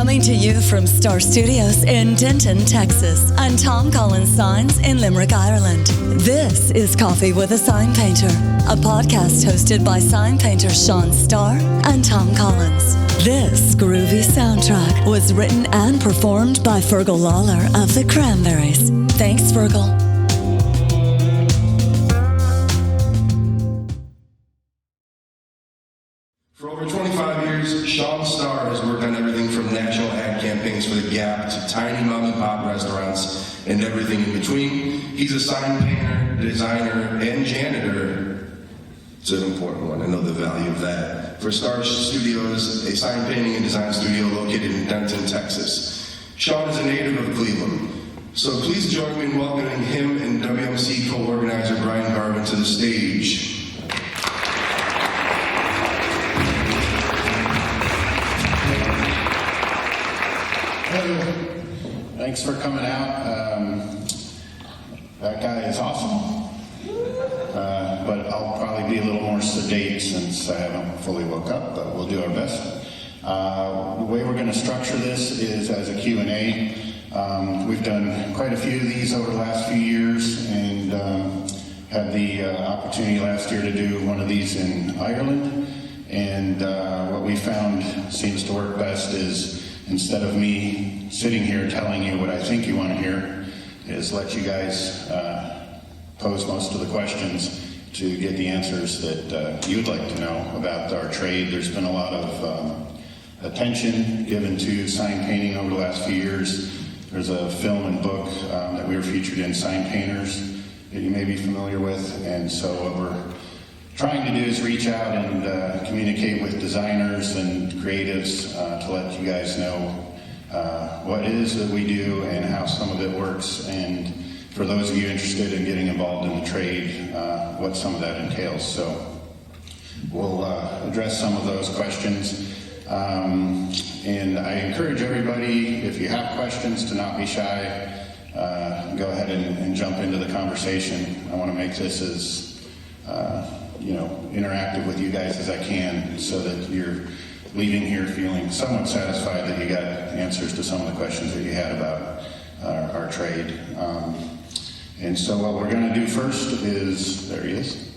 Coming to you from Starr Studios in Denton, Texas, and Tom Collins Signs in Limerick, Ireland. This is Coffee with a Sign Painter, a podcast hosted by sign painter Sean Starr and Tom Collins. This groovy soundtrack was written and performed by Fergal Lawler of the Cranberries. Thanks, Fergal. For over 25 years, Sean Starr has worked on everything from national ad campaigns for The Gap to tiny mom and pop restaurants and everything in between. He's a sign painter, designer, and janitor. It's an important one. I know the value of that. For Starr Studios, a sign painting and design studio located in Denton, Texas. Sean is a native of Cleveland. So please join me in welcoming him and WMC co-organizer Brian Garvin to the stage. Thanks for coming out. That guy is awesome, but I'll probably be a little more sedate since I haven't fully woke up, but we'll do our best. The way we're going to structure this is as a Q&A. We've done quite a few of these over the last few years and had the opportunity last year to do one of these in Ireland. And what we found seems to work best is instead of me sitting here telling you what I think you want to hear, is let you guys pose most of the questions to get the answers that you'd like to know about our trade. There's been a lot of attention given to sign painting over the last few years. There's a film and book that we were featured in, Sign Painters, that you may be familiar with. And so what we're trying to do is reach out and communicate with designers and creatives to let you guys know what it is that we do and how some of it works, and for those of you interested in getting involved in the trade, what some of that entails. So we'll address some of those questions, and I encourage everybody, if you have questions, to not be shy. Go ahead and jump into the conversation. I want to make this as interactive with you guys as I can, so that you're leaving here feeling somewhat satisfied that you got answers to some of the questions that you had about our trade. And so what we're going to do first is, there he is,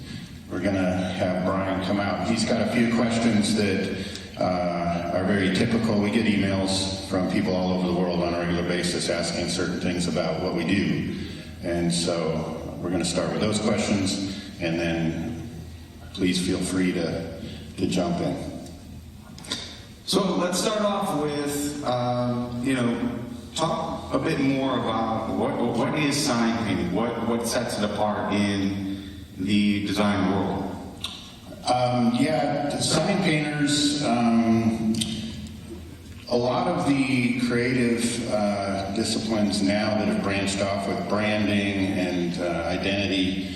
we're going to have Brian come out. He's got a few questions that are very typical. We get emails from people all over the world on a regular basis asking certain things about what we do. And so we're going to start with those questions, and then please feel free to jump in. So let's start off with, talk a bit more about what is sign painting, what sets it apart in the design world. Sign painters, a lot of the creative disciplines now that have branched off with branding and identity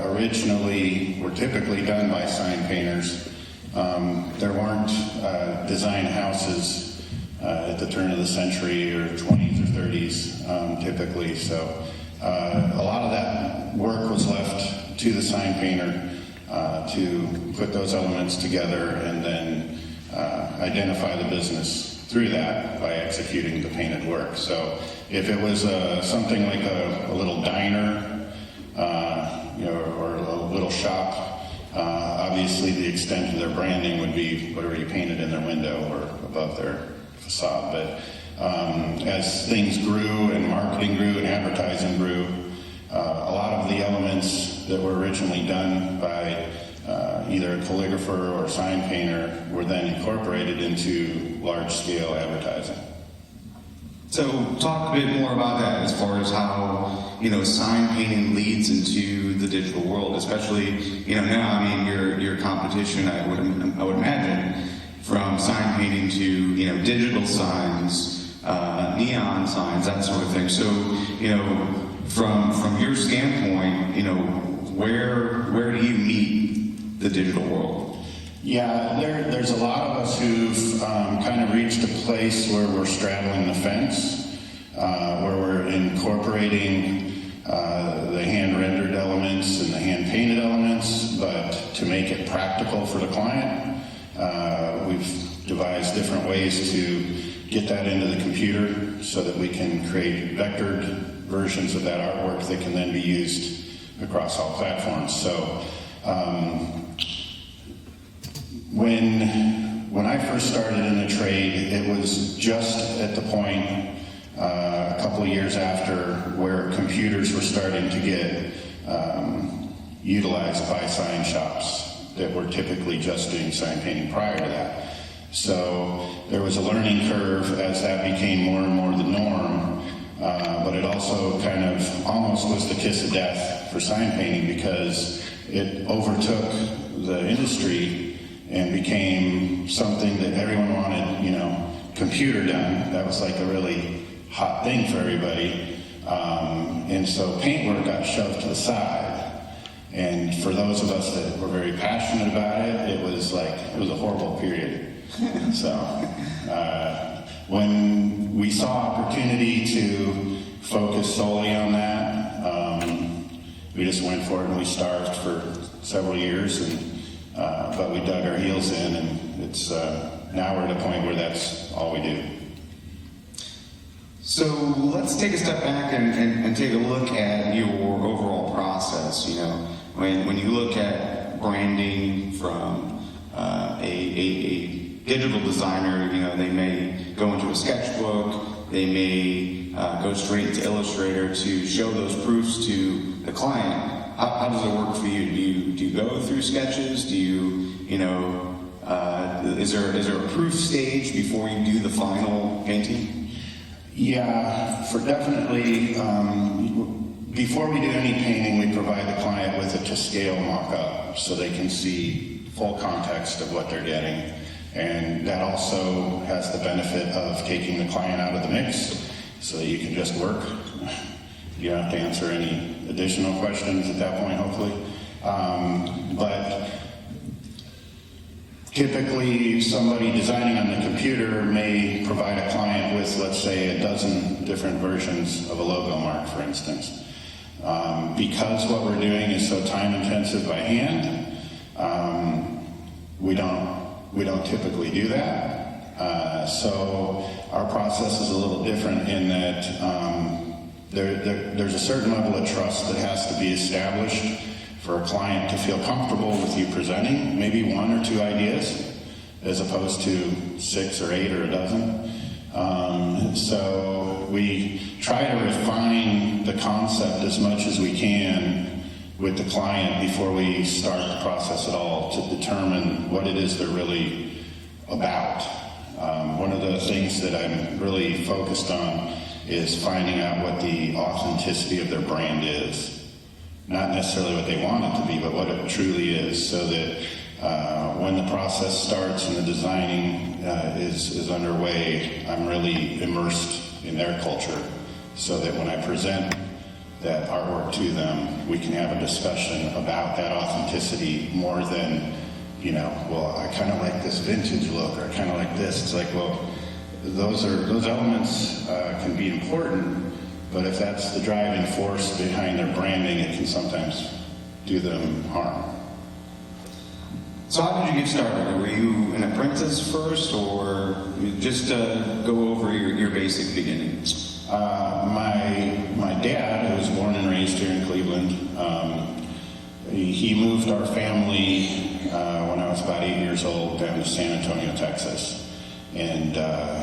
originally were typically done by sign painters. There weren't design houses at the turn of the century or 20s or 30s typically, so a lot of that work was left to the sign painter to put those elements together and then identify the business through that by executing the painted work. So if it was something like a little diner or a little shop, obviously the extent of their branding would be whatever you painted in their window or above their facade. But as things grew and marketing grew and advertising grew, a lot of the elements that were originally done by either a calligrapher or a sign painter were then incorporated into large-scale advertising. So talk a bit more about that as far as how, sign painting leads into the digital world, especially, now, your competition, I would imagine, from sign painting to, digital signs, neon signs, that sort of thing. So, from your standpoint, where do you meet the digital world? Yeah, there's a lot of us who've kind of reached a place where we're straddling the fence, where we're incorporating the hand-rendered elements and the hand-painted elements, but to make it practical for the client, we've devised different ways to get that into the computer so that we can create vectored versions of that artwork that can then be used across all platforms. So when I first started in the trade, it was just at the point a couple of years after where computers were starting to get utilized by sign shops that were typically just doing sign painting prior to that. So there was a learning curve as that became more and more the norm, but it also kind of almost was the kiss of death for sign painting because it overtook the industry and became something that everyone wanted, you know, computer done. That was like a really hot thing for everybody. And so paintwork got shoved to the side. And for those of us that were very passionate about it, it was a horrible period. So when we saw opportunity to focus solely on that, we just went for it and we starved for several years, but we dug our heels in, and it's now we're at a point where that's all we do. So let's take a step back and take a look at your overall process. You know, when you look at branding from a digital designer, you know, they may go into a sketchbook, they may go straight into Illustrator to show those proofs to the client. How does it work for you? Do you go through sketches? Do you know, is there a proof stage before you do the final painting? Yeah, for definitely, before we do any painting, we provide the client with a to-scale mock-up so they can see full context of what they're getting. And that also has the benefit of taking the client out of the mix so that you can just work. You don't have to answer any additional questions at that point, hopefully. But typically, somebody designing on the computer may provide a client with, let's say, a dozen different versions of a logo mark, for instance. Because what we're doing is so time-intensive by hand, we don't typically do that. So our process is a little different in that there's a certain level of trust that has to be established for a client to feel comfortable with you presenting maybe one or two ideas as opposed to 6 or 8 or a dozen. So we try to refine the concept as much as we can with the client before we start the process at all to determine what it is they're really about. One of the things that I'm really focused on is finding out what the authenticity of their brand is. Not necessarily what they want it to be, but what it truly is, so that when the process starts and the designing is underway, I'm really immersed in their culture, so that when I present that artwork to them, we can have a discussion about that authenticity more than, you know, well, I kind of like this vintage look, or I kind of like this. It's like, well, those elements can be important, but if that's the driving force behind their branding, it can sometimes do them harm. So how did you get started? Were you an apprentice first, or just go over your basic beginnings? My dad, who was born and raised here in Cleveland, he moved our family when I was about 8 years old down to San Antonio, Texas. And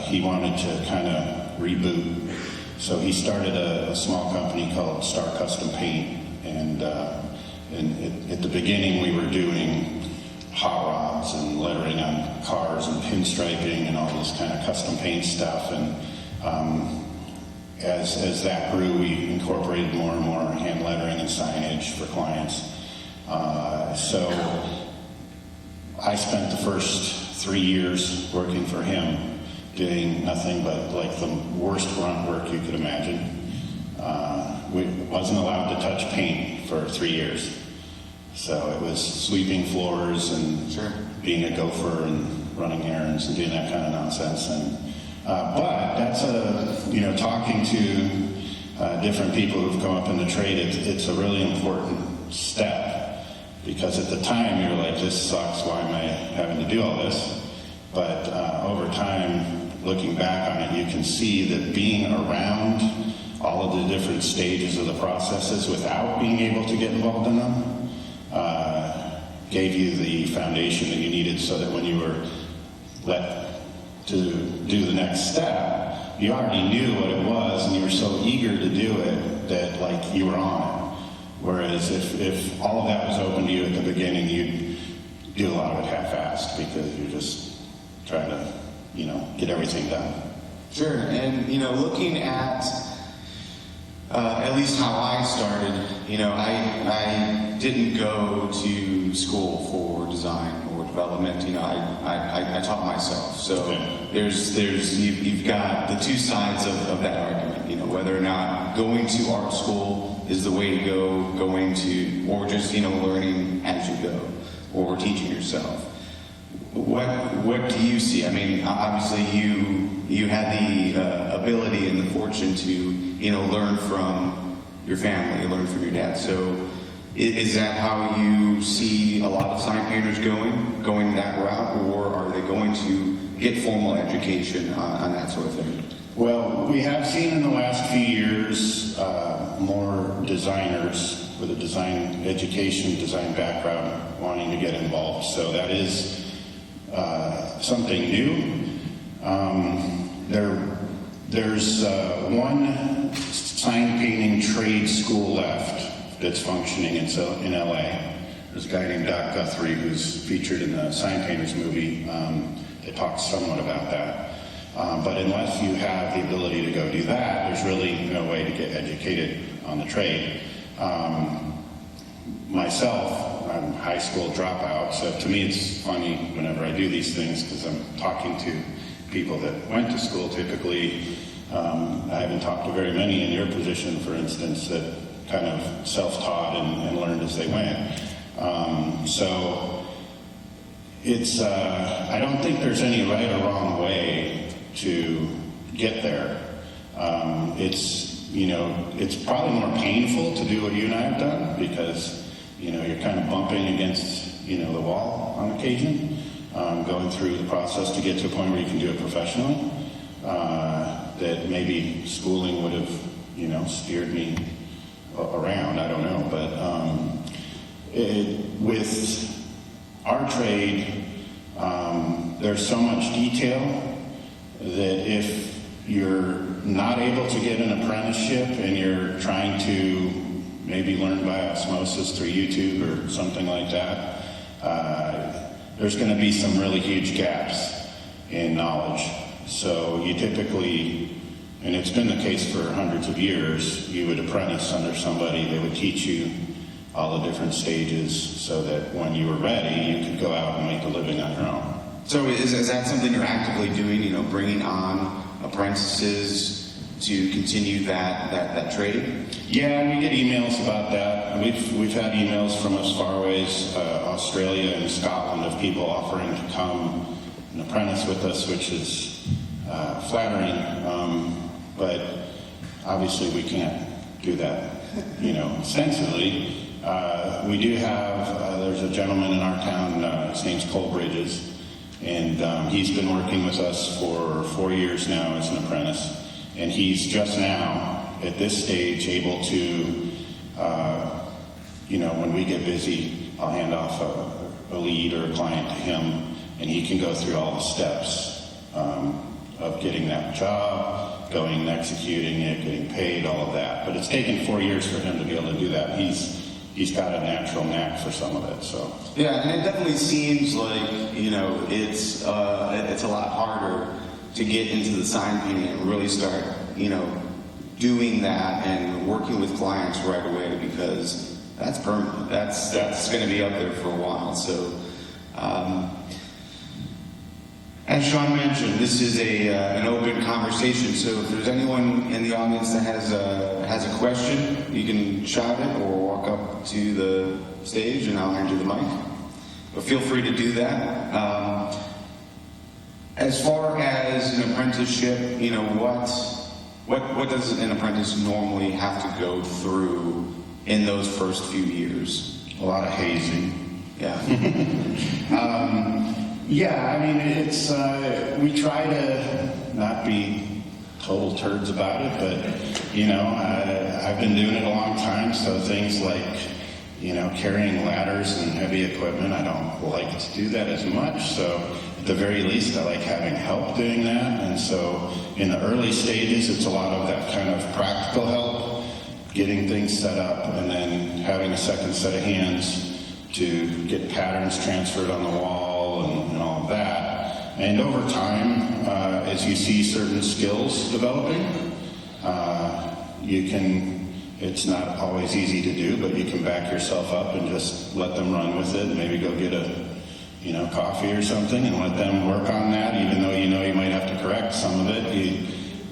he wanted to kind of reboot. So he started a small company called Starr Custom Paint. And at the beginning we were doing hot rods and lettering on cars and pinstriping and all this kind of custom paint stuff. And as that grew, we incorporated more and more hand lettering and signage for clients. So I spent the first 3 years working for him, doing nothing but like the worst grunt work you could imagine. We wasn't allowed to touch paint for 3 years. So it was sweeping floors and being a gopher and running errands and doing that kind of nonsense. And but that's talking to different people who've come up in the trade. It's a really important step, because at the time you're like, this sucks. Why am I having to do all this? But over time, looking back on it, you can see that being around all of the different stages of the processes without being able to get involved in them gave you the foundation that you needed, so that when you were let to do the next step, you already knew what it was, and you were so eager to do it that like you were on it. Whereas if all of that was open to you at the beginning, you'd do a lot of it half-assed because you're just trying to, get everything done. Sure, and looking at least how I started, I didn't go to school for design or development. I taught myself. So you've got the two sides of that argument. Whether or not going to art school is the way to go, or just learning as you go, or teaching yourself. What do you see? I mean, obviously you had the ability and the fortune to learn from your family, learn from your dad. So is that how you see a lot of sign painters going that route, or are they going to get formal education on that sort of thing? Well, we have seen in the last few years more designers with a design education, design background wanting to get involved. So that is something new. There's one sign painting trade school left that's functioning in LA. There's a guy named Doc Guthrie who's featured in the Sign Painters movie that talks somewhat about that. But unless you have the ability to go do that, there's really no way to get educated on the trade. Myself, I'm a high school dropout, so to me it's funny whenever I do these things because I'm talking to people that went to school typically. I haven't talked to very many in your position, for instance, that kind of self-taught and learned as they went. So it's, I don't think there's any right or wrong way to get there. It's probably more painful to do what you and I have done because, you're kind of bumping against, the wall on occasion, going through the process to get to a point where you can do it professionally. That maybe schooling would have, steered me around, I don't know. But with our trade, there's so much detail that if you're not able to get an apprenticeship and you're trying to maybe learn by osmosis through YouTube or something like that, there's going to be some really huge gaps in knowledge. So you typically, and it's been the case for hundreds of years, you would apprentice under somebody that would teach you all the different stages so that when you were ready, you could go out and make a living on your own. So is that something you're actively doing, bringing on apprentices to continue that trade? Yeah, we get emails about that. We've had emails from as far away as Australia and Scotland of people offering to come and apprentice with us, which is flattering. But obviously we can't do that, extensively. We do have, there's a gentleman in our town, his name's Cole Bridges, and he's been working with us for 4 years now as an apprentice. And he's just now, at this stage, able to, when we get busy, I'll hand off a lead or a client to him, and he can go through all the steps of getting that job, going and executing it, getting paid, all of that. But it's taken 4 years for him to be able to do that. He's got a natural knack for some of it. So yeah, and it definitely seems like it's a lot harder to get into the sign painting and really start doing that and working with clients right away, because that's permanent. That's going to be up there for a while. So as Sean mentioned, this is an open conversation. So if there's anyone in the audience that has a question, you can shout it or walk up to the stage and I'll hand you the mic. But feel free to do that. As far as an apprenticeship, what does an apprentice normally have to go through in those first few years? a lot of hazing. Yeah. Yeah, I mean, it's, we try to not be total turds about it, but, you know, I've been doing it a long time, so things like, you know, carrying ladders and heavy equipment, I don't like to do that as much, so at the very least, I like having help doing that, and so in the early stages, it's a lot of that kind of practical help, getting things set up, and then having a second set of hands to get patterns transferred on the wall and all of that. And over time, as you see certain skills developing, you can, it's not always easy to do, but you can back yourself up and just let them run with it, and maybe go get a, you know, coffee or something and let them work on that, even though you know you might have to correct some of it.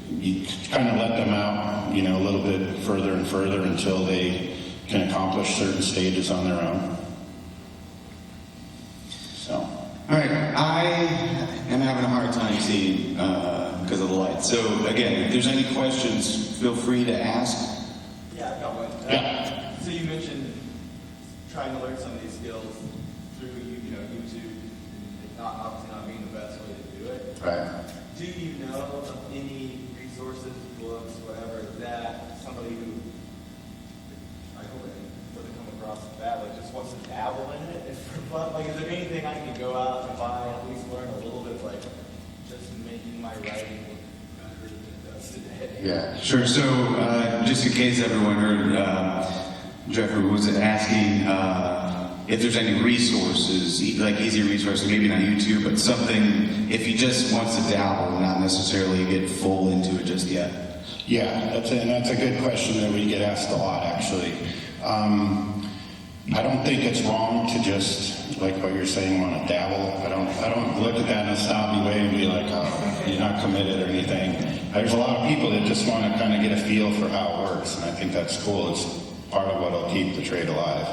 You kind of let them out, you know, a little bit further and further until they can accomplish certain stages on their own. So. All right, I am having a hard time seeing because of the light. So again, if there's any questions, feel free to ask. Yeah, I've got one. Yeah. So you mentioned trying to learn some of these skills through YouTube, obviously not being the best way to do it. Right. Do you know of any resources, books, whatever, that somebody who, I hope it doesn't come across bad, like just wants to dabble in it, for fun? Like, is there anything I can go out and buy, at least learn a little bit, like just making my writing look better than it does today? Yeah. Sure. So just in case everyone heard, Jeffrey was asking if there's any resources, like easy resources, maybe not YouTube, but something if he just wants to dabble, not necessarily get full into it just yet. Yeah, that's a good question that we get asked a lot, actually. I don't think it's wrong to just, like what you're saying, want to dabble. I don't look at that in a snobby way and be like, oh, you're not committed or anything. There's a lot of people that just want to kind of get a feel for how it works, and I think that's cool. It's part of what will keep the trade alive.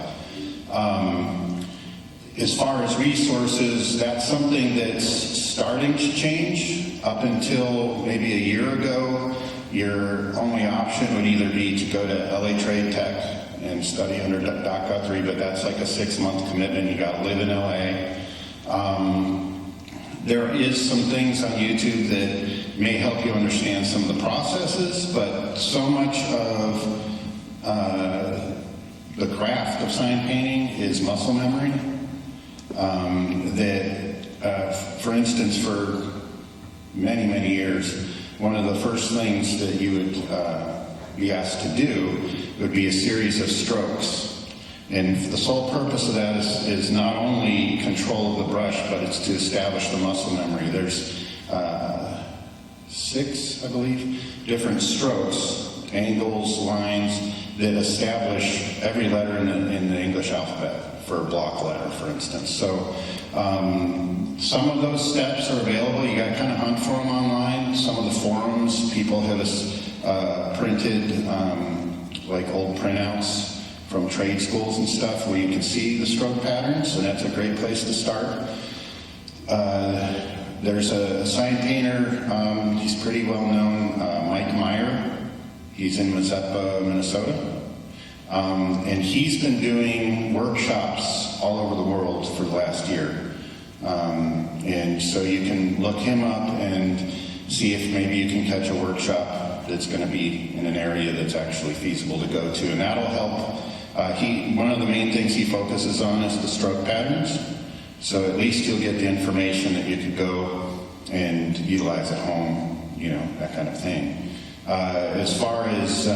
As far as resources, that's something that's starting to change. Up until maybe a year ago, your only option would either be to go to LA Trade Tech and study under Doc Guthrie, but that's like a 6-month commitment. You got to live in LA. There is some things on YouTube that may help you understand some of the processes, but so much of the craft of sign painting is muscle memory. For instance, for many, many years, one of the first things that you would be asked to do would be a series of strokes. And the sole purpose of that is not only control of the brush, but it's to establish the muscle memory. There's 6, I believe, different strokes, angles, lines, that establish every letter in the English alphabet for a block letter, for instance. So some of those steps are available. You got to kind of hunt for them online. Some of the forums, people have printed like old printouts from trade schools and stuff where you can see the stroke patterns, and that's a great place to start. There's a sign painter, he's pretty well known, Mike Meyer. He's in Mazeppa, Minnesota. And he's been doing workshops all over the world for the last year. And so you can look him up and see if maybe you can catch a workshop that's going to be in an area that's actually feasible to go to. And that'll help. One of the main things he focuses on is the stroke patterns. So at least you'll get the information that you could go and utilize at home, you know, that kind of thing. As far as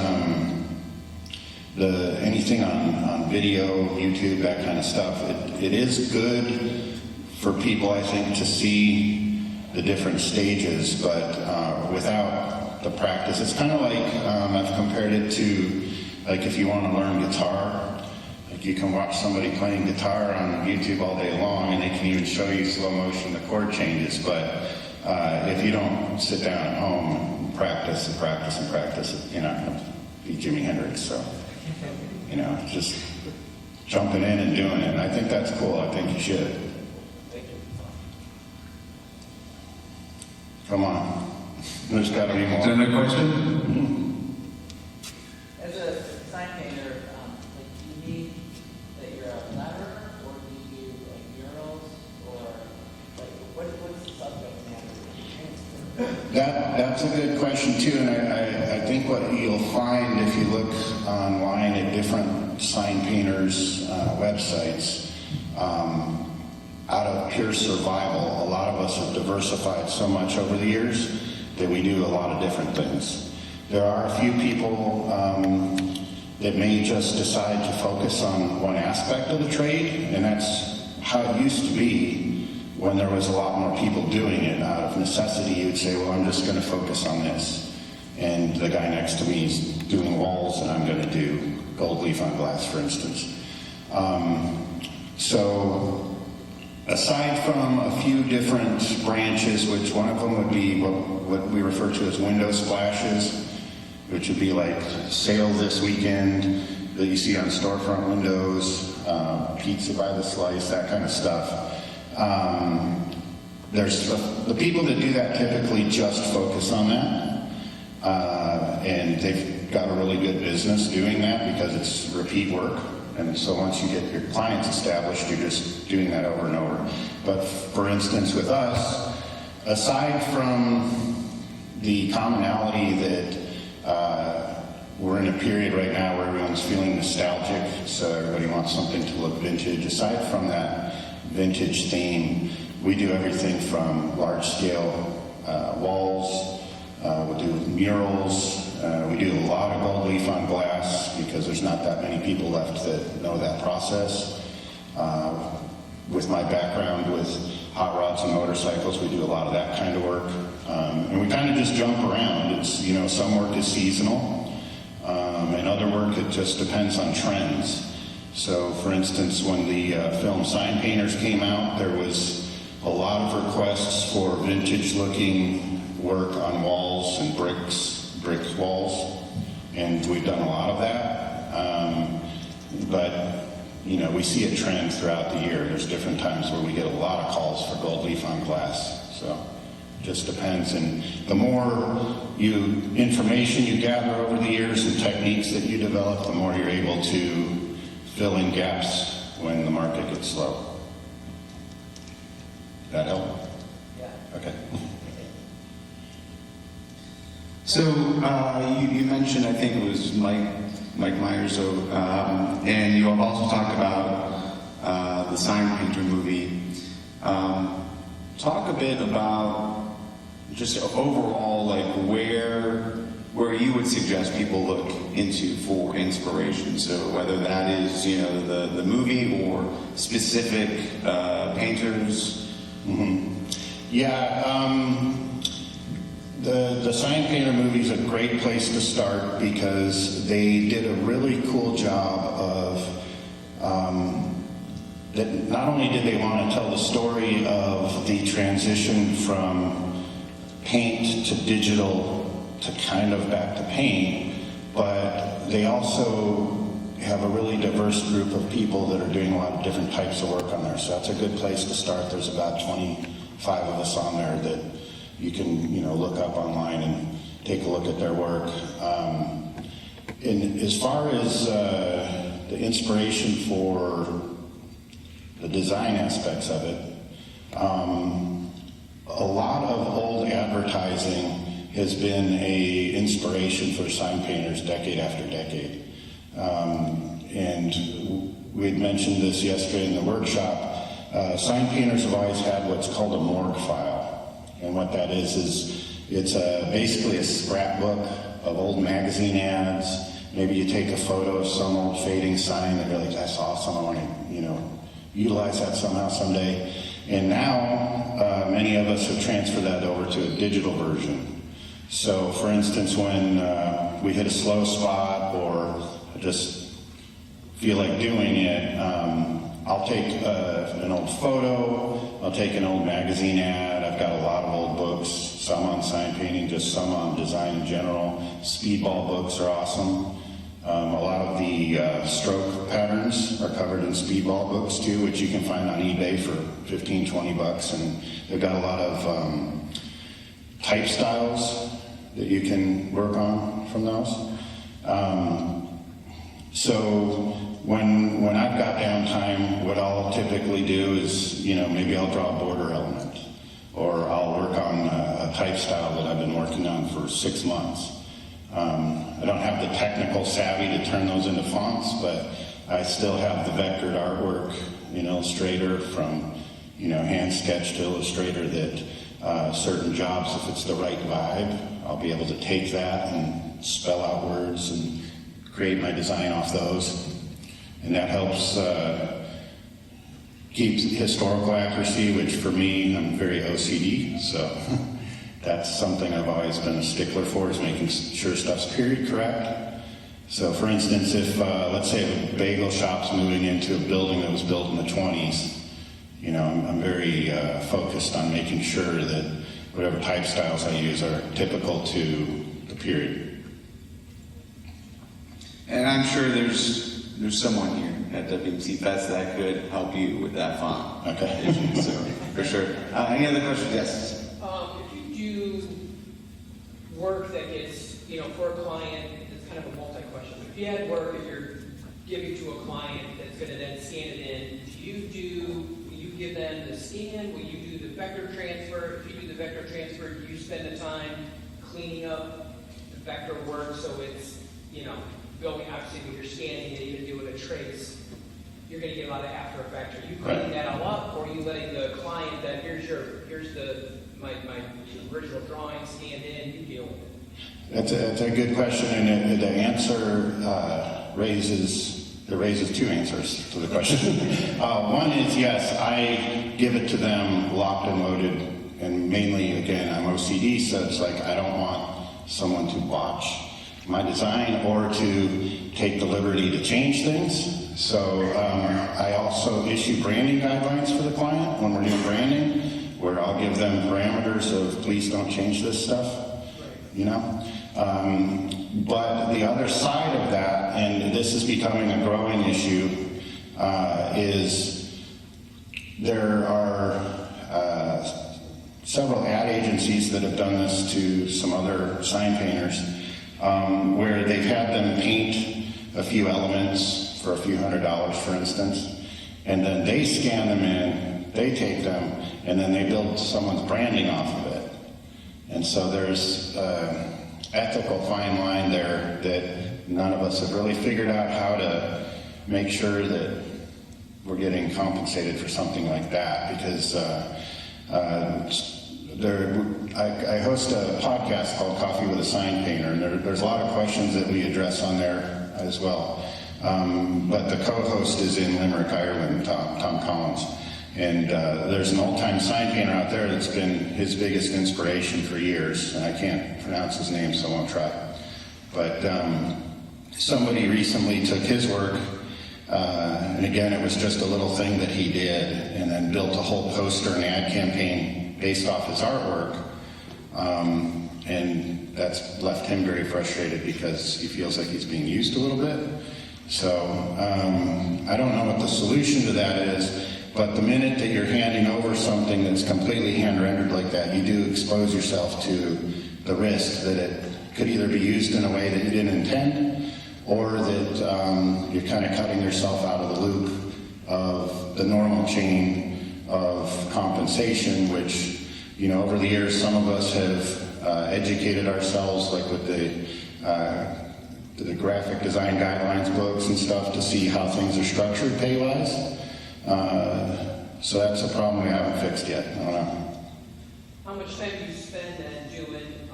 anything on video, YouTube, that kind of stuff, it is good for people, I think, to see the different stages, but without the practice, it's kind of like, I've compared it to, like if you want to learn guitar, like you can watch somebody playing guitar on YouTube all day long, and they can even show you slow motion the chord changes, but if you don't sit down at home and practice and practice and practice, you're not going to be Jimi Hendrix. So, you know, just jumping in and doing it. And I think that's cool. I think you should. Thank you. Come on. There's got to be more. Is there another question? As a sign painter, like, do you need that you're a letterer, or do you do like murals, or like That's a good question too, and I think what you'll find if you look online at different sign painters' websites, out of pure survival, a lot of us have diversified so much over the years that we do a lot of different things. There are a few people that may just decide to focus on one aspect of the trade, and that's how it used to be. When there was a lot more people doing it, out of necessity, you would say, well, I'm just going to focus on this. And the guy next to me is doing walls, and I'm going to do gold leaf on glass, for instance. So aside from a few different branches, which one of them would be what we refer to as window splashes, which would be like sale this weekend that you see on storefront windows, pizza by the slice, that kind of stuff. There's the people that do that typically just focus on that, and they've got a really good business doing that because it's repeat work. And so once you get your clients established, you're just doing that over and over. But for instance, with us, aside from the commonality that we're in a period right now where everyone's feeling nostalgic, so everybody wants something to look vintage. Aside from that vintage theme, we do everything from large-scale walls, we do murals, we do a lot of gold leaf on glass because there's not that many people left that know that process. With my background with hot rods and motorcycles, we do a lot of that kind of work. And we kind of just jump around. It's, you know, some work is seasonal, and other work, it just depends on trends. So, for instance, when the film Sign Painters came out, there was a lot of requests for vintage-looking work on walls and brick walls, and we've done a lot of that. But, you know, we see a trend throughout the year. There's different times where we get a lot of calls for gold leaf on glass. So, it just depends. And the more information you gather over the years and techniques that you develop, the more you're able to fill in gaps when the market gets slow. That help? Yeah. Okay. So you mentioned, I think it was Mike Myers, and you have also talked about the Sign Painter movie. Talk a bit about just overall, like where you would suggest people look into for inspiration. So whether that is, you know, the movie or specific painters. Mm-hmm. Yeah, the Sign Painter movie is a great place to start because they did a really cool job of that. Not only did they want to tell the story of the transition from paint to digital to kind of back to paint, but they also have a really diverse group of people that are doing a lot of different types of work on there. So that's a good place to start. There's about 25 of us on there that you can, you know, look up online and take a look at their work. And as far as the inspiration for the design aspects of it, a lot of old advertising has been a inspiration for sign painters decade after decade. And we had mentioned this yesterday in the workshop. Sign painters have always had what's called a morgue file. And what that is it's basically a scrapbook of old magazine ads. Maybe you take a photo of some old fading sign and you're like, that's awesome, I want to, you know, utilize that somehow someday. And now, many of us have transferred that over to a digital version. So, for instance, when we hit a slow spot or just feel like doing it, I'll take an old photo, I'll take an old magazine ad. I've got a lot of old books, some on sign painting, just some on design in general. Speedball books are awesome. A lot of the stroke patterns are covered in speedball books too, which you can find on eBay for $15-20, and they've got a lot of type styles that you can work on from those. So when I've got downtime, what I'll typically do is, you know, maybe I'll draw a border element. or I'll work on a type style that I've been working on for 6 months. I don't have the technical savvy to turn those into fonts, but I still have the vectored artwork in Illustrator from, hand sketch to Illustrator that certain jobs, if it's the right vibe, I'll be able to take that and spell out words and create my design off those. And that helps keep historical accuracy, which for me, I'm very OCD, so that's something I've always been a stickler for, is making sure stuff's period correct. So for instance, if, let's say a bagel shop's moving into a building that was built in the 20s, I'm very focused on making sure that whatever type styles I use are typical to the period. And I'm sure there's someone here at WMC Fest that could help you with that font. Okay. issue, so for sure. Any other questions? Yes. If you do work that gets, for a client, it's kind of a multi-question. If you had work that you're giving to a client that's going to then scan it in, will you give them the scan? Will you do the vector transfer? If you do the vector transfer, do you spend the time cleaning up the vector work so it's, going, obviously when you're scanning it, you're doing a trace, you're going to get a lot of after effects. Are you cleaning that all up, or are you letting the client that here's my original drawing scanned in, you deal with it? That's a good question, and the answer raises two answers to the question. One is yes, I give it to them locked and loaded, and mainly, again, I'm OCD, so it's like I don't want someone to watch my design or to take the liberty to change things. So I also issue branding guidelines for the client when we're doing branding, where I'll give them parameters of please don't change this stuff, But the other side of that, and this is becoming a growing issue, is there are several ad agencies that have done this to some other sign painters, where they've had them paint a few elements for a few $100s, for instance, and then they scan them in, they take them, and then they build someone's branding off of it. And so there's ethical fine line there that none of us have really figured out how to make sure that we're getting compensated for something like that, because I host a podcast called Coffee with a Sign Painter, and there's a lot of questions that we address on there as well. But the co-host is in Limerick, Ireland, Tom Collins. And there's an old-time sign painter out there that's been his biggest inspiration for years, and I can't pronounce his name, so I won't try. But somebody recently took his work, and again, it was just a little thing that he did, and then built a whole poster and ad campaign based off his artwork, and that's left him very frustrated because he feels like he's being used a little bit. So I don't know what the solution to that is, but the minute that you're handing over something that's completely hand-rendered like that, you do expose yourself to the risk that it could either be used in a way that you didn't intend, or that you're kind of cutting yourself out of the loop of the normal chain of compensation, which, over the years, some of us have educated ourselves, like with the graphic design guidelines books and stuff, to see how things are structured pay-wise. So that's a problem we haven't fixed yet. I don't know. How much time do you spend then doing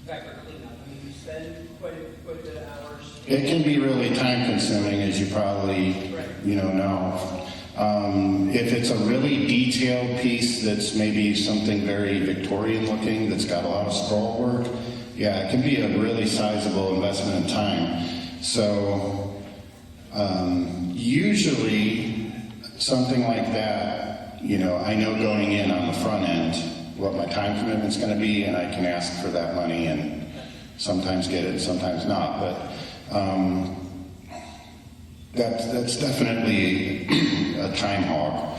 vector cleanup? I mean, you spend quite a bit of hours. It can be really time-consuming, as you probably know. If it's a really detailed piece that's maybe something very Victorian-looking, that's got a lot of scroll work, yeah, it can be a really sizable investment in time. So usually something like that, I know going in on the front end what my time commitment's going to be, and I can ask for that money and sometimes get it and sometimes not. But that's definitely a time hog,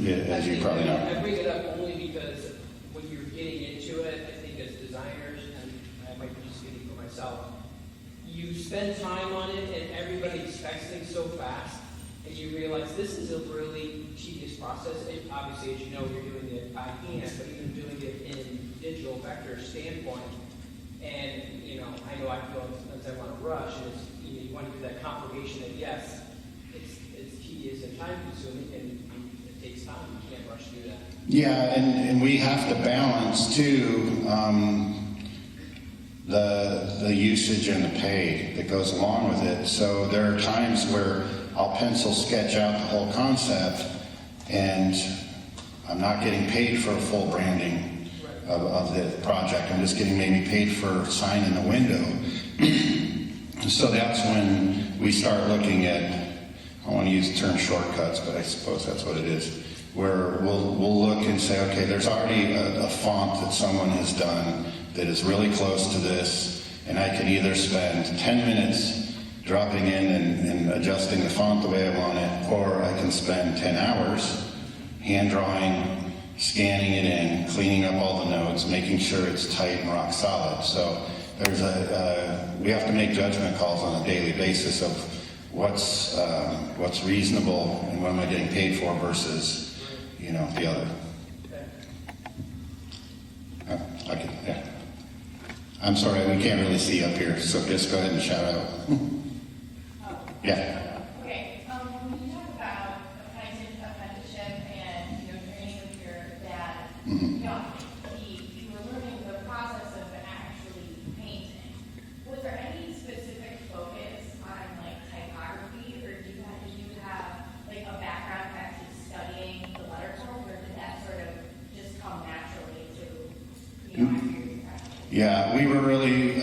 as you probably know. I bring it up only because when you're getting into it, I think as designers, and I might be just speaking for myself, you spend time on it and everybody expects things so fast and you realize this is a really tedious process. Obviously, as you know, you're doing it by hand, but even doing it in digital vector standpoint. And, I know I feel sometimes I want to rush, and you want to give that confirmation that yes, it's tedious and time consuming, and it takes time. You can't rush through that. Yeah, and we have to balance too the usage and the pay that goes along with it. So there are times where I'll pencil sketch out the whole concept, and I'm not getting paid for a full branding of the project. I'm just getting maybe paid for sign in the window. So that's when we start looking at, I want to use the term shortcuts, but I suppose that's what it is, where we'll look and say, okay, there's already a font that someone has done that is really close to this, and I can either spend 10 minutes dropping in and adjusting the font the way I want it, or I can spend 10 hours hand drawing, scanning it in, cleaning up all the notes, making sure it's tight and rock solid. So there's we have to make judgment calls on a daily basis of what's reasonable and what am I getting paid for versus, the other. Yeah. I'm sorry, we can't really see up here, so just go ahead and shout out. Yeah. Okay, when you talk about apprenticeship and, training with your dad, you were learning the process of actually painting. Was there any specific focus on, typography, or did you have, a background of actually studying the letter code, or did that sort of just come naturally to, after your practice? Yeah, we were really,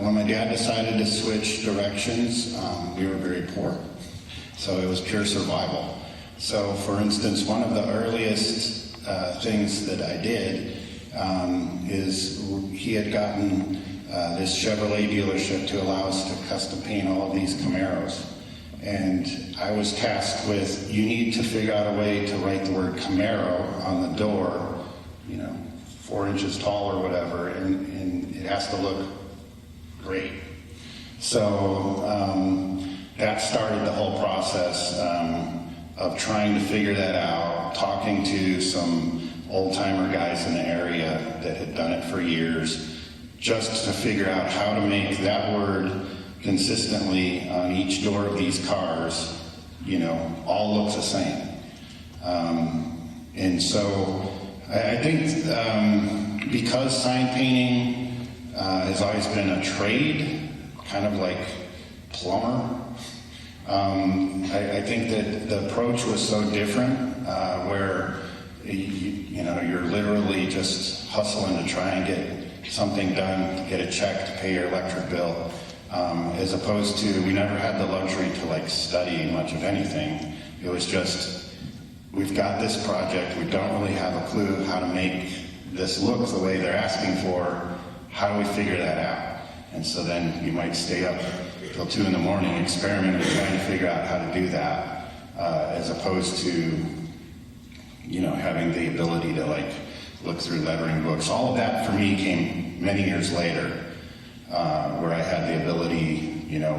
when my dad decided to switch directions, we were very poor. So it was pure survival. So for instance, one of the earliest things that I did is he had gotten this Chevrolet dealership to allow us to custom paint all of these Camaros. And I was tasked with, you need to figure out a way to write the word Camaro on the door, 4 inches tall or whatever, and it has to look great. So that started the whole process of trying to figure that out, talking to some old-timer guys in the area that had done it for years, just to figure out how to make that word consistently on each door of these cars, all look the same. And so I think because sign painting has always been a trade, kind of like plumber, I think that the approach was so different, where you're literally just hustling to try and get something done, to get a check to pay your electric bill, as opposed to, we never had the luxury to study much of anything. It was just, we've got this project, we don't really have a clue how to make this look the way they're asking for. How do we figure that out? And so then you might stay up till 2 a.m. experimenting, trying to figure out how to do that, as opposed to, having the ability to look through lettering books. All of that for me came many years later, where I had the ability,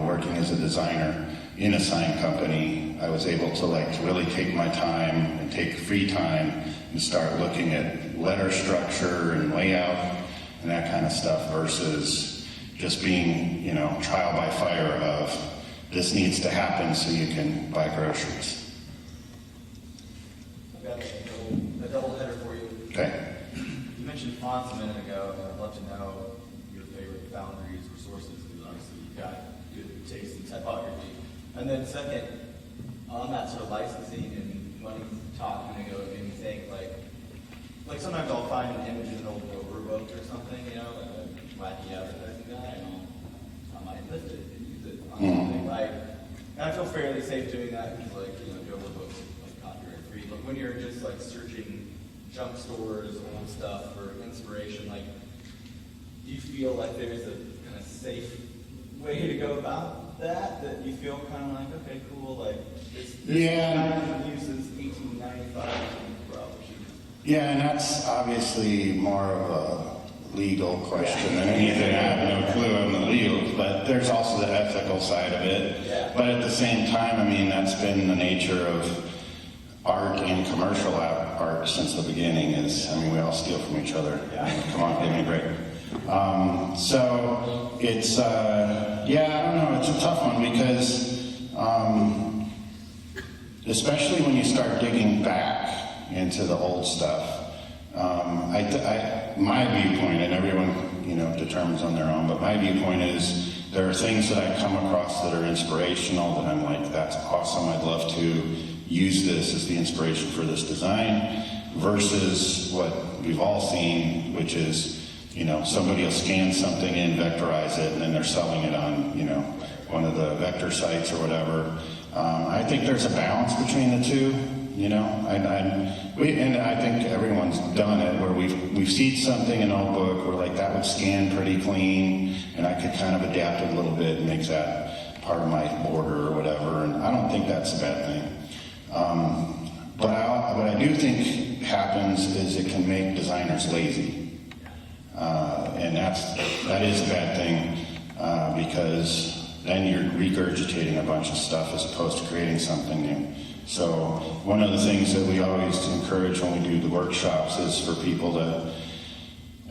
working as a designer in a sign company, I was able to really take my time and take free time and start looking at letter structure and layout and that kind of stuff versus just being, trial by fire of this needs to happen so you can buy groceries. I've got a double header for you. Okay. You mentioned fonts a minute ago, and I'd love to know your favorite boundaries or sources, because obviously you've got good taste in typography. And then second, on that sort of licensing and money talk a minute ago, it made me think, like sometimes I'll find an image in an old book or something, like a wacky advertising guy, and I might lift it and use it on something. And I feel fairly safe doing that because, Joe books are copyright free. But when you're just searching junk stores, old stuff for inspiration, do you feel like there's a kind of safe way to go about that you feel kind of okay, cool, this kind of uses 1895, and probably should. Yeah, and that's obviously more of legal question than anything. I have no clue on the legal, but there's also the ethical side of it. But at the same time, I mean, that's been the nature of art and commercial art since the beginning. I mean, we all steal from each other. Come on, give me a break. So it's, I don't know, it's a tough one because, especially when you start digging back into the old stuff, my viewpoint, and everyone, determines on their own, but my viewpoint is there are things that I come across that are inspirational that I'm like, that's awesome, I'd love to use this as the inspiration for this design, versus what we've all seen, which is, somebody will scan something in, vectorize it, and then they're selling it on, one of the vector sites or whatever. I think there's a balance between the two, and I think everyone's done it where we've seen something in old book where like that would scan pretty clean, and I could kind of adapt it a little bit and make that part of my border or whatever, and I don't think that's a bad thing. But what I do think happens is it can make designers lazy, and that is a bad thing because then you're regurgitating a bunch of stuff as opposed to creating something new. So one of the things that we always encourage when we do the workshops is for people to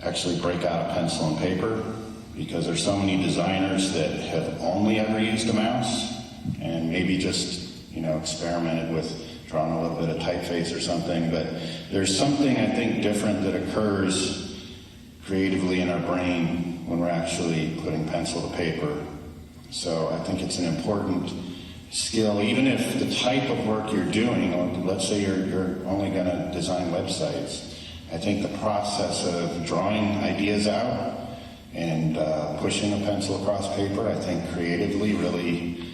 actually break out a pencil and paper, because there's so many designers that have only ever used a mouse and maybe just experimented with drawing a little bit of typeface or something, but there's something I think different that occurs creatively in our brain when we're actually putting pencil to paper. So I think it's an important skill, even if the type of work you're doing, let's say you're only going to design websites. I think the process of drawing ideas out and pushing a pencil across paper, I think creatively really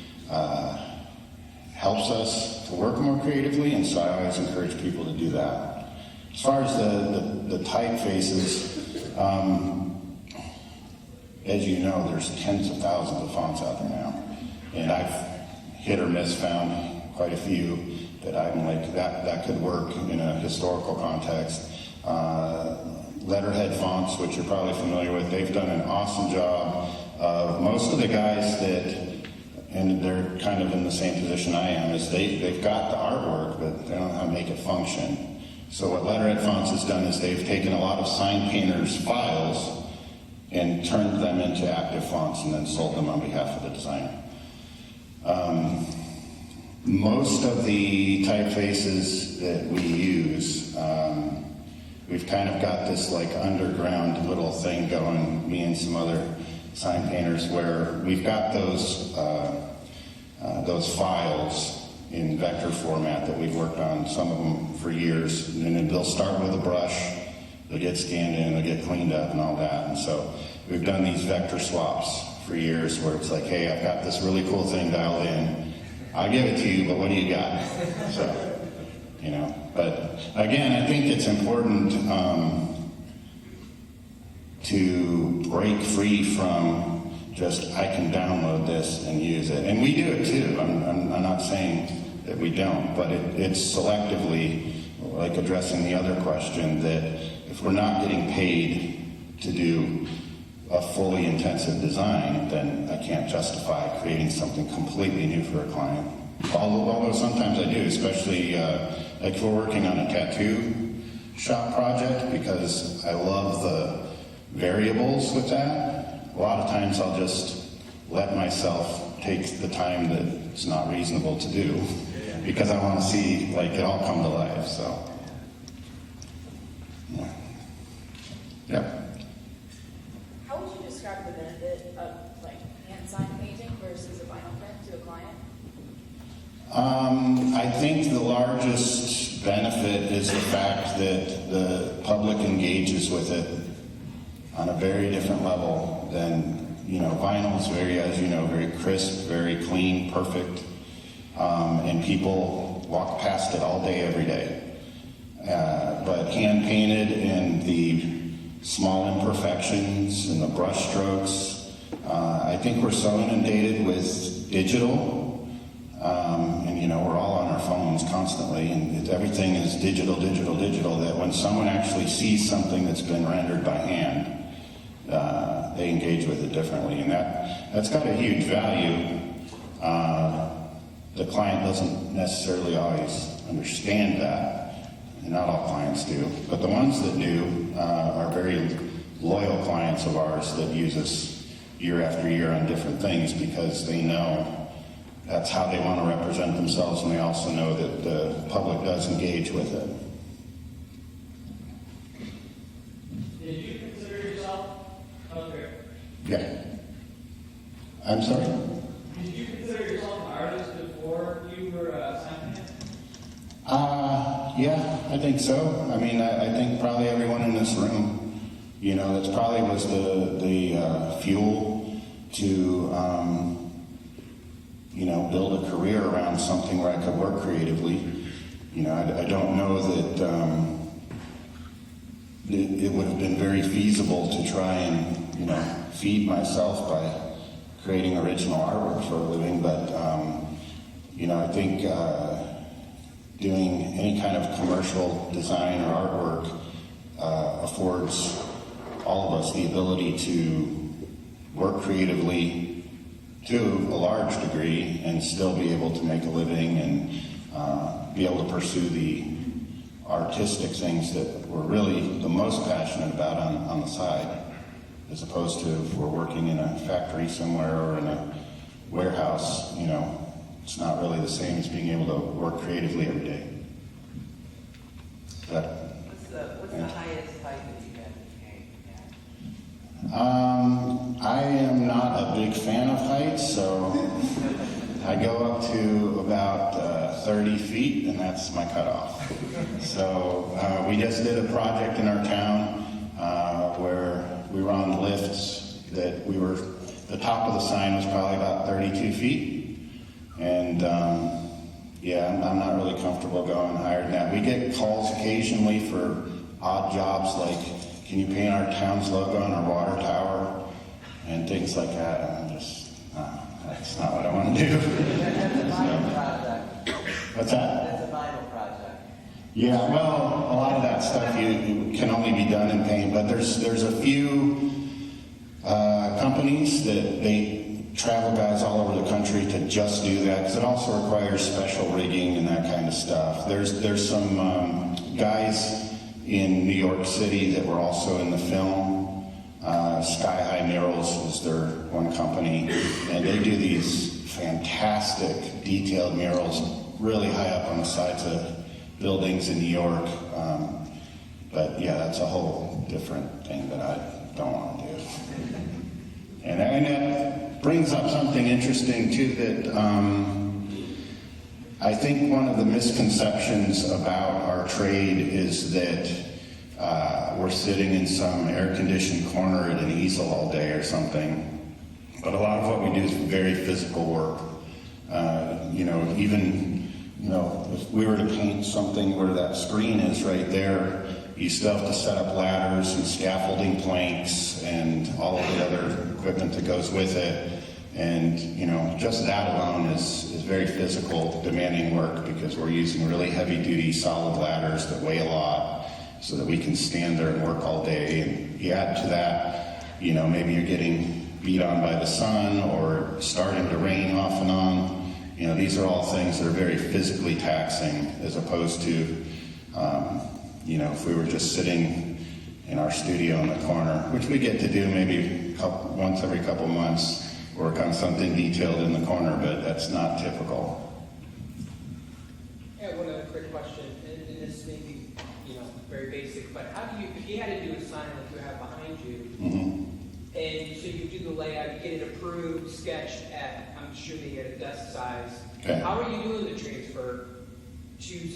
helps us to work more creatively, and so I always encourage people to do that. As far as the typefaces, as you know, there's tens of thousands of fonts out there now, and I've hit or miss found quite a few that I'm like, that could work in a historical context. Letterhead fonts, which you're probably familiar with, they've done an awesome job of most of the guys that, and they're kind of in the same position I am, is they've got the artwork, but they don't know how to make it function. So what Letterhead Fonts has done is they've taken a lot of sign painters' files and turned them into active fonts and then sold them on behalf of the designer. Most of the typefaces that we use, we've kind of got this like underground little thing going, me and some other sign painters, where we've got those files in vector format that we've worked on, some of them for years, and then they'll start with a brush, they'll get scanned in, they'll get cleaned up and all that. And so we've done these vector swaps for years where it's like, hey, I've got this really cool thing dialed in, I'll give it to you, but what do you got? So, but again, I think it's important to break free from just, I can download this and use it. And we do it too. I'm not saying that we don't, but it's selectively, like addressing the other question, that if we're not getting paid to do a fully intensive design, then I can't justify creating something completely new for a client. Although sometimes I do, especially like if we're working on a tattoo shop project, because I love the variables with that. A lot of times I'll just let myself take the time that it's not reasonable to do, because I want to see like it all come to life. So yeah. How would you describe the benefit of like hand sign painting versus a vinyl print to a client? I think the largest benefit is the fact that the public engages with it on a very different level than, vinyl is very, as you know, very crisp, very clean, perfect, and people walk past it all day, every day. But hand painted and the small imperfections and the brush strokes, I think we're so inundated with digital, and we're all on our phones constantly, and everything is digital, that when someone actually sees something that's been rendered by hand, they engage with it differently, and that's got a huge value. The client doesn't necessarily always understand that, and not all clients do, but the ones that do are very loyal clients of ours that use us year after year on different things because they know that's how they want to represent themselves, and they also know that the public does engage with it. Did you consider yourself okay? Yeah. I'm sorry? Did you consider yourself an artist before you were a sign painter? Yeah, I think so. I mean, I think probably everyone in this room, you know, that's probably was the fuel to, you know, build a career around something where I could work creatively. You know, I don't know that it would have been very feasible to try and, you know, feed myself by creating original artwork for a living, but, you know, I think doing any kind of commercial design or artwork affords all of us the ability to work creatively to a large degree and still be able to make a living and be able to pursue the artistic things that we're really the most passionate about on the side, as opposed to if we're working in a factory somewhere or in a warehouse. You know, it's not really the same as being able to work creatively every day. What's the highest height that you can hang at? I am not a big fan of heights, so I go up to about 30 feet, and that's my cutoff. So we just did a project in our town where we were on lifts that the top of the sign was probably about 32 feet. And yeah, I'm not really comfortable going higher than that. We get calls occasionally for odd jobs like, can you paint our town's logo on our water tower? And things like that. And I'm just, that's not what I want to do. That's a vinyl project. What's that? That's a vinyl project. Yeah, well, a lot of that stuff you can only be done in paint, but there's a few companies that they travel guys all over the country to just do that, because it also requires special rigging and that kind of stuff. There's some guys in New York City that were also in the film. Sky High Murals is their one company, and they do these fantastic detailed murals really high up on the sides of buildings in New York. But yeah, that's a whole different thing that I don't want to do. And that brings up something interesting too, that I think one of the misconceptions about our trade is that we're sitting in some air-conditioned corner at an easel all day or something. But a lot of what we do is very physical work. You know, even, you know, if we were to paint something where that screen is right there, you still have to set up ladders and scaffolding planks and all of the other equipment that goes with it. And, you know, just that alone is very physical, demanding work, because we're using really heavy-duty solid ladders that weigh a lot so that we can stand there and work all day. And you add to that, you know, maybe you're getting beat on by the sun or starting to rain off and on. You know, these are all things that are very physically taxing, as opposed to, you know, if we were just sitting in our studio in the corner, which we get to do maybe once every couple months, work on something detailed in the corner, but that's not typical. Yeah, one other quick question, and this may be, you know, very basic, but how do you, if you had to do a sign like you have behind you, and so you do the layout, you get it approved, sketched at, I'm assuming at a desk size. Okay. How are you doing the transfer to, is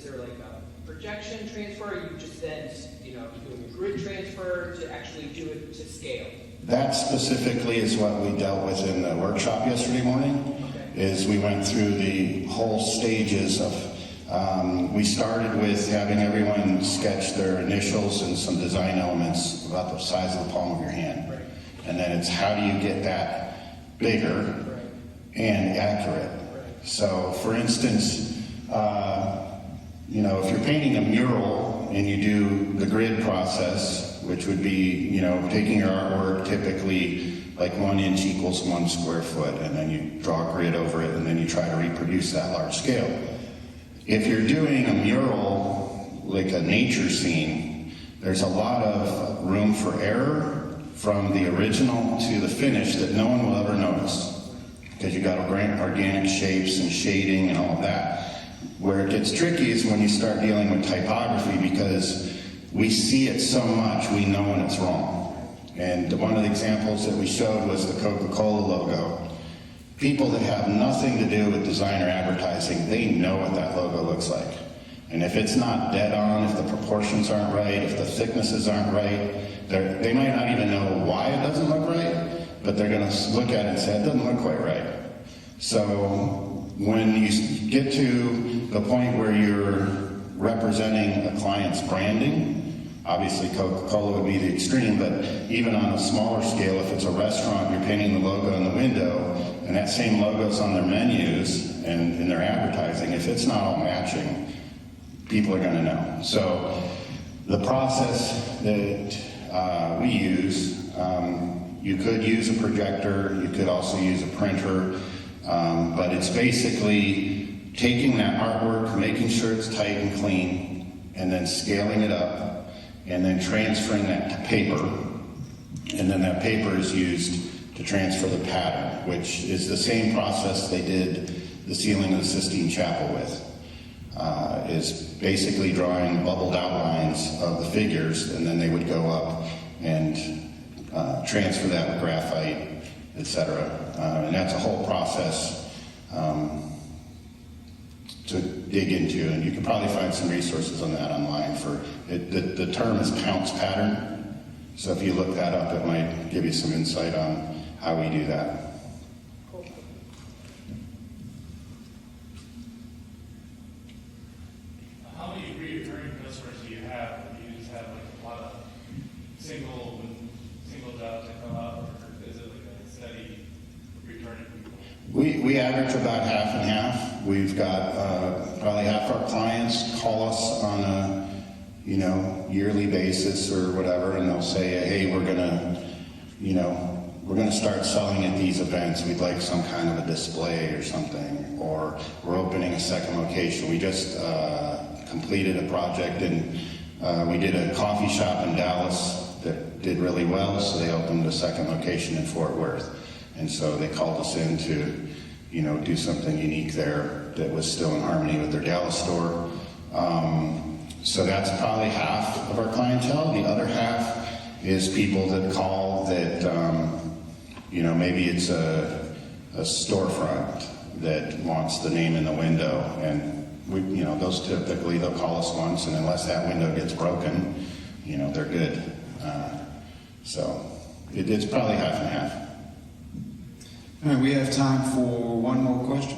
there like a projection transfer, or are you just then, you know, doing a grid transfer to actually do it to scale? That specifically is what we dealt with in the workshop yesterday morning. Okay. Is we went through the whole stages of, we started with having everyone sketch their initials and some design elements about the size of the palm of your hand. Right. And then it's how do you get that bigger and accurate. Right. So for instance, you know, if you're painting a mural and you do the grid process, which would be, taking your artwork typically like 1 inch equals 1 square foot, and then you draw a grid over it, and then you try to reproduce that large scale. If you're doing a mural, like a nature scene, there's a lot of room for error from the original to the finish that no one will ever notice, because you got organic shapes and shading and all of that. Where it gets tricky is when you start dealing with typography, because we see it so much, we know when it's wrong. And one of the examples that we showed was the Coca-Cola logo. People that have nothing to do with design or advertising, they know what that logo looks like. And if it's not dead on, if the proportions aren't right, if the thicknesses aren't right, they might not even know why it doesn't look right, but they're going to look at it and say, it doesn't look quite right. So when you get to the point where you're representing a client's branding, obviously Coca-Cola would be the extreme, but even on a smaller scale, if it's a restaurant, you're painting the logo in the window, and that same logo's on their menus and in their advertising, if it's not all matching, people are going to know. So the process that we use, you could use a projector, you could also use a printer, but it's basically taking that artwork, making sure it's tight and clean, and then scaling it up, and then transferring that to paper, and then that paper is used to transfer the pattern, which is the same process they did the ceiling of the Sistine Chapel with. Is basically drawing bubbled outlines of the figures, and then they would go up and transfer that with graphite, etc. And that's a whole process to dig into, and you can probably find some resources on that online. For it. The term is Pounce pattern, so if you look that up, it might give you some insight on how we do that. How many recurring customers do you have? Do you just have like a lot of single jobs that come up, or is it like a steady returning people? We average about half and half. We've got probably half our clients call us on a yearly basis or whatever, and they'll say, hey, we're gonna start selling at these events. We'd like some kind of a display or something, or we're opening a second location. We just completed a project, and we did a coffee shop in Dallas that did really well, so they opened a second location in Fort Worth. And so they called us in to, do something unique there that was still in harmony with their Dallas store. So that's probably half of our clientele. The other half is people that call that, maybe it's a storefront that wants the name in the window, and those typically they'll call us once, and unless that window gets broken, they're good. So it's probably half and half. All right, we have time for one more question.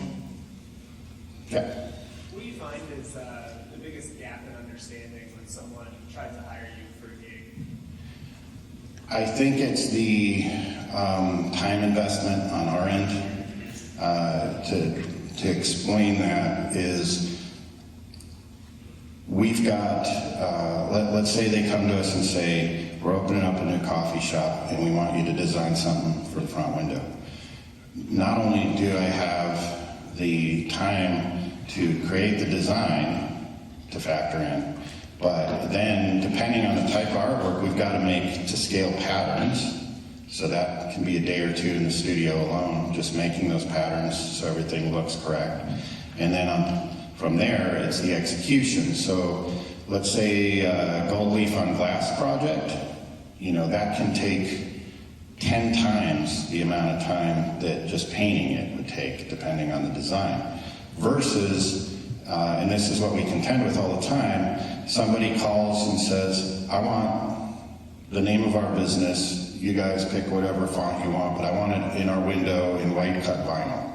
Yeah. What do you find is the biggest gap in understanding when someone tries to hire you for a gig? I think it's the time investment on our end. To explain that is, we've got, let's say they come to us and say, we're opening up a new coffee shop and we want you to design something for the front window. Not only do I have the time to create the design to factor in, but then depending on the type of artwork, we've got to make to scale patterns. So that can be a day or two in the studio alone, just making those patterns so everything looks correct. And then from there, it's the execution. So let's say a gold leaf on glass project, that can take 10 times the amount of time that just painting it would take, depending on the design. Versus, and this is what we contend with all the time, somebody calls and says, I want the name of our business, you guys pick whatever font you want, but I want it in our window in white cut vinyl.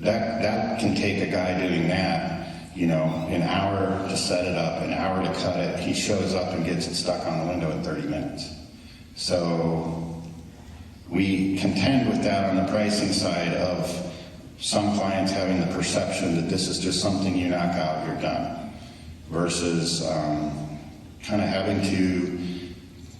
That can take a guy doing that, an hour to set it up, an hour to cut it. He shows up and gets it stuck on the window in 30 minutes. So we contend with that on the pricing side of some clients having the perception that this is just something you knock out, you're done, versus kind of having to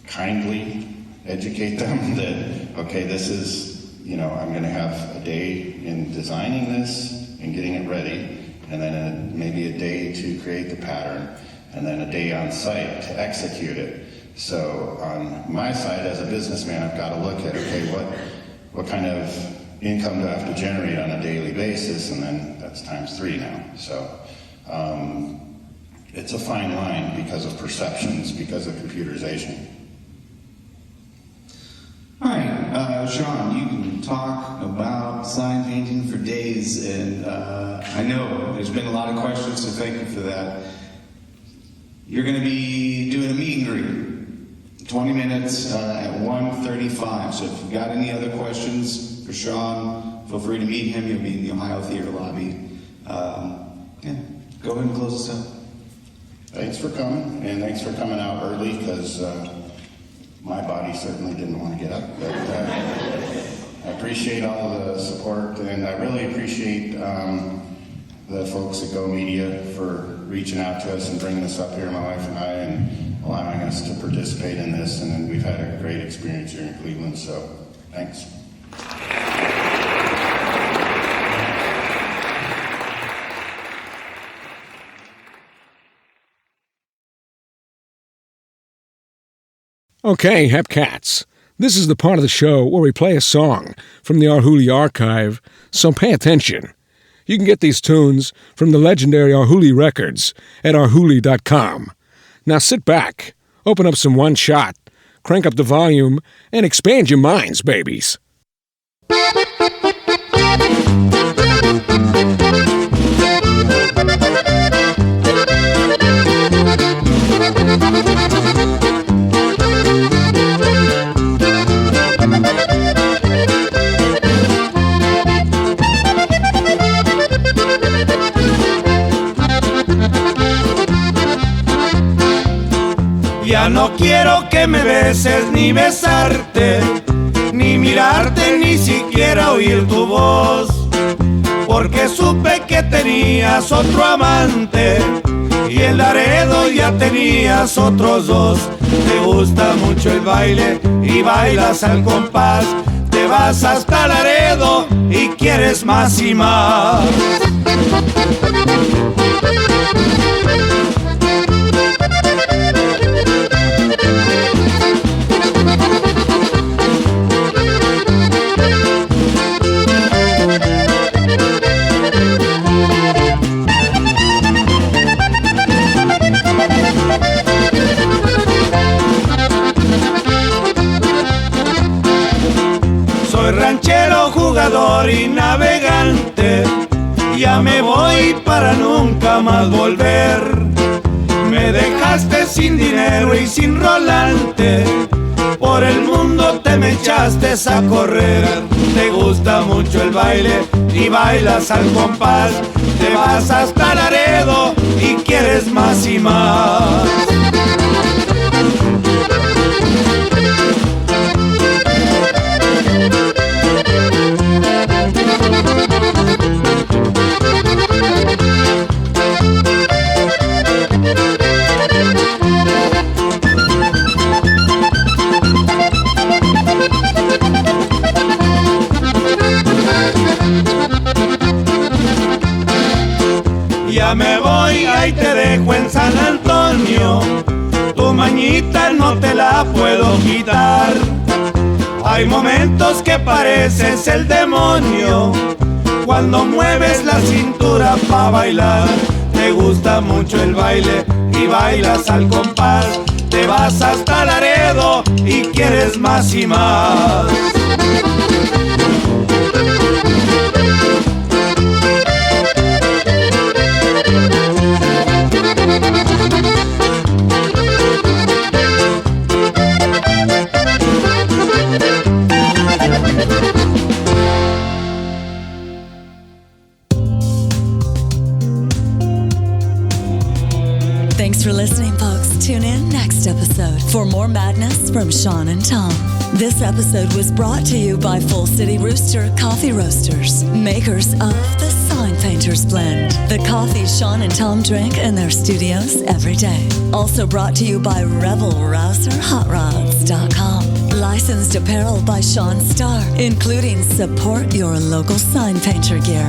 kindly educate them that, okay, this is, I'm going to have a day in designing this and getting it ready, and then maybe a day to create the pattern, and then a day on site to execute it. So on my side as a businessman, I've got to look at, okay, what kind of income do I have to generate on a daily basis, and then that's times 3 now. So it's a fine line because of perceptions, because of computerization. All right, Sean, you can talk about sign painting for days, and I know there's been a lot of questions, so thank you for that. You're going to be doing a meet and greet, 20 minutes at 1:35. So if you've got any other questions for Sean, feel free to meet him. He'll be in the Ohio Theater lobby. Go ahead and close us out. Thanks for coming, and thanks for coming out early, because my body certainly didn't want to get up, but I appreciate all the support, and I really appreciate the folks at Go Media for reaching out to us and bringing this up here, my wife and I, and allowing us to participate in this, and then we've had a great experience here in Cleveland, so thanks. Okay, Hepcats. This is the part of the show where we play a song from the Arhoolie archive, so pay attention. You can get these tunes from the legendary Arhoolie records at arhoolie.com. Now sit back, open up some One Shot, crank up the volume, and expand your minds, babies. Ya no quiero que me beses ni besarte, ni mirarte, ni siquiera oír tu voz, porque supe que tenías otro amante y en Laredo ya tenías otros 2. Te gusta mucho el baile y bailas al compás, te vas hasta Laredo y quieres más y más. Soy ranchero, jugador y navegante, ya me voy para nunca más volver. Me dejaste sin dinero y sin rolante, por el mundo te me echaste a correr. Te gusta mucho el baile y bailas al compás, te vas hasta Laredo y quieres más y más. Ya me voy, ahí te dejo en San Antonio, tu mañita no te la puedo quitar. Hay momentos que pareces el demonio, cuando mueves la cintura pa' bailar. Te gusta mucho el baile y bailas al compás, te vas hasta Laredo y quieres más y más. Thanks for listening, folks. Tune in next episode for more madness from Sean and Tom. This episode was brought to you by Full City Rooster Coffee Roasters, makers of the Sign Painters Blend, the coffee Sean and Tom drink in their studios every day. Also brought to you by RebelRouserHotRods.com, licensed apparel by Starr, including support your local sign painter gear.